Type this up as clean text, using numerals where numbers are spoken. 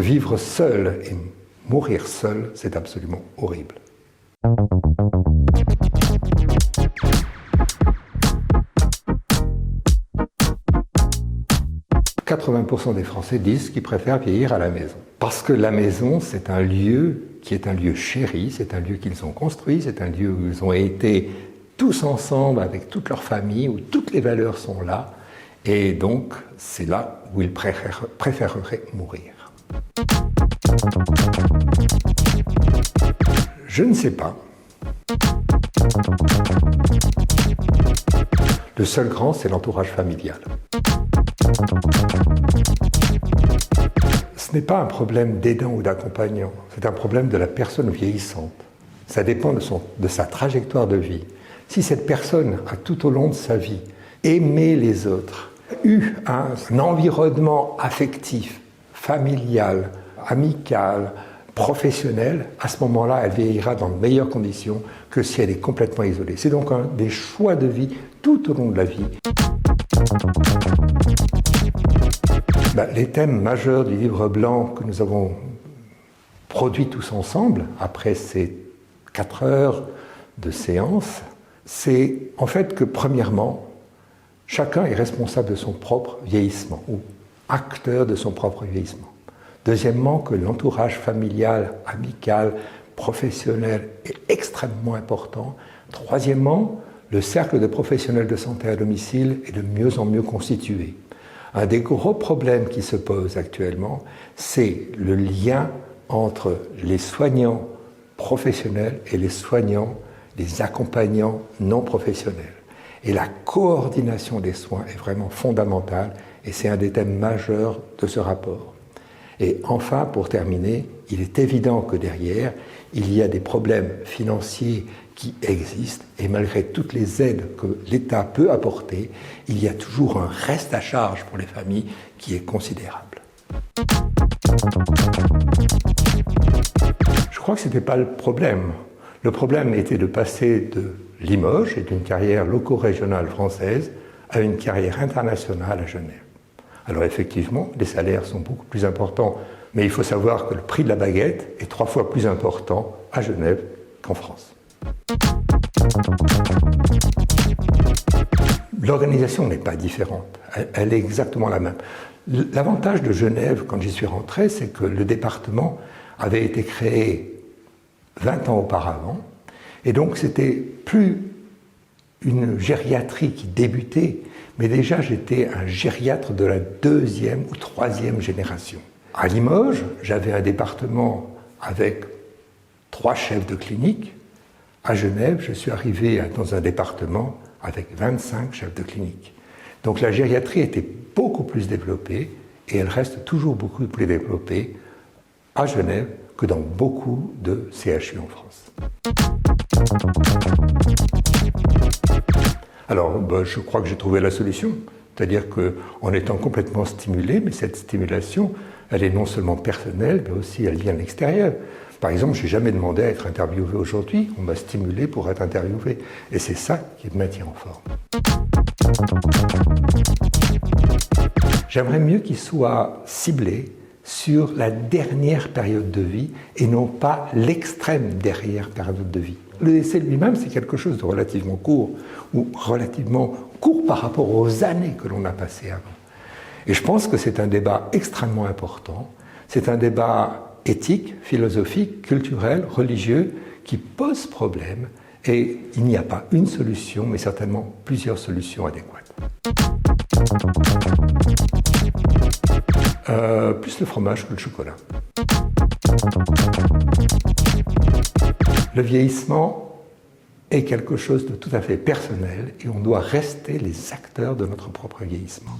vivre seul et mourir seul, c'est absolument horrible. 80% des Français disent qu'ils préfèrent vieillir à la maison. Parce que la maison, c'est un lieu qui est un lieu chéri, c'est un lieu qu'ils ont construit, c'est un lieu où ils ont été tous ensemble avec toute leur famille, où toutes les valeurs sont là. Et donc, c'est là où ils préféreraient mourir. Je ne sais pas. Le seul grand, c'est l'entourage familial. Ce n'est pas un problème d'aidant ou d'accompagnant, c'est un problème de la personne vieillissante. Ça dépend de sa trajectoire de vie. Si cette personne a tout au long de sa vie aimé les autres, eu un environnement affectif, familial, amical, professionnel, à ce moment-là, elle vieillira dans de meilleures conditions que si elle est complètement isolée. C'est donc un des choix de vie tout au long de la vie. Les thèmes majeurs du livre blanc que nous avons produit tous ensemble, après ces 4 heures de séance, c'est en fait que, premièrement, chacun est responsable de son propre vieillissement, ou acteur de son propre vieillissement. Deuxièmement, que l'entourage familial, amical, professionnel est extrêmement important. Troisièmement, le cercle de professionnels de santé à domicile est de mieux en mieux constitué. Un des gros problèmes qui se posent actuellement, c'est le lien entre les soignants professionnels et les soignants, les accompagnants non professionnels. Et la coordination des soins est vraiment fondamentale et c'est un des thèmes majeurs de ce rapport. Et enfin, pour terminer, il est évident que derrière, il y a des problèmes financiers qui existent et malgré toutes les aides que l'État peut apporter, il y a toujours un reste à charge pour les familles qui est considérable. Je crois que ce n'était pas le problème. Le problème était de passer de Limoges et d'une carrière loco-régionale française à une carrière internationale à Genève. Alors effectivement, les salaires sont beaucoup plus importants, mais il faut savoir que le prix de la baguette est 3 fois plus important à Genève qu'en France. L'organisation n'est pas différente, elle est exactement la même. L'avantage de Genève, quand j'y suis rentré, c'est que le département avait été créé 20 ans auparavant, et donc c'était plus une gériatrie qui débutait, mais déjà j'étais un gériatre de la 2e ou 3e génération. À Limoges, j'avais un département avec 3 chefs de clinique. À Genève, je suis arrivé dans un département avec 25 chefs de clinique. Donc la gériatrie était beaucoup plus développée et elle reste toujours beaucoup plus développée à Genève que dans beaucoup de CHU en France. Alors, je crois que j'ai trouvé la solution. C'est-à-dire qu'en étant complètement stimulé, mais cette stimulation, elle est non seulement personnelle, mais aussi elle vient de l'extérieur. Par exemple, je n'ai jamais demandé à être interviewé aujourd'hui, on m'a stimulé pour être interviewé. Et c'est ça qui me maintient en forme. J'aimerais mieux qu'il soit ciblé sur la dernière période de vie et non pas l'extrême dernière période de vie. Le décès lui-même, c'est quelque chose de relativement court, ou relativement court par rapport aux années que l'on a passées avant. Et je pense que c'est un débat extrêmement important. C'est un débat éthique, philosophique, culturel, religieux, qui pose problème. Et il n'y a pas une solution, mais certainement plusieurs solutions adéquates. Plus le fromage que le chocolat. Le vieillissement est quelque chose de tout à fait personnel et on doit rester les acteurs de notre propre vieillissement.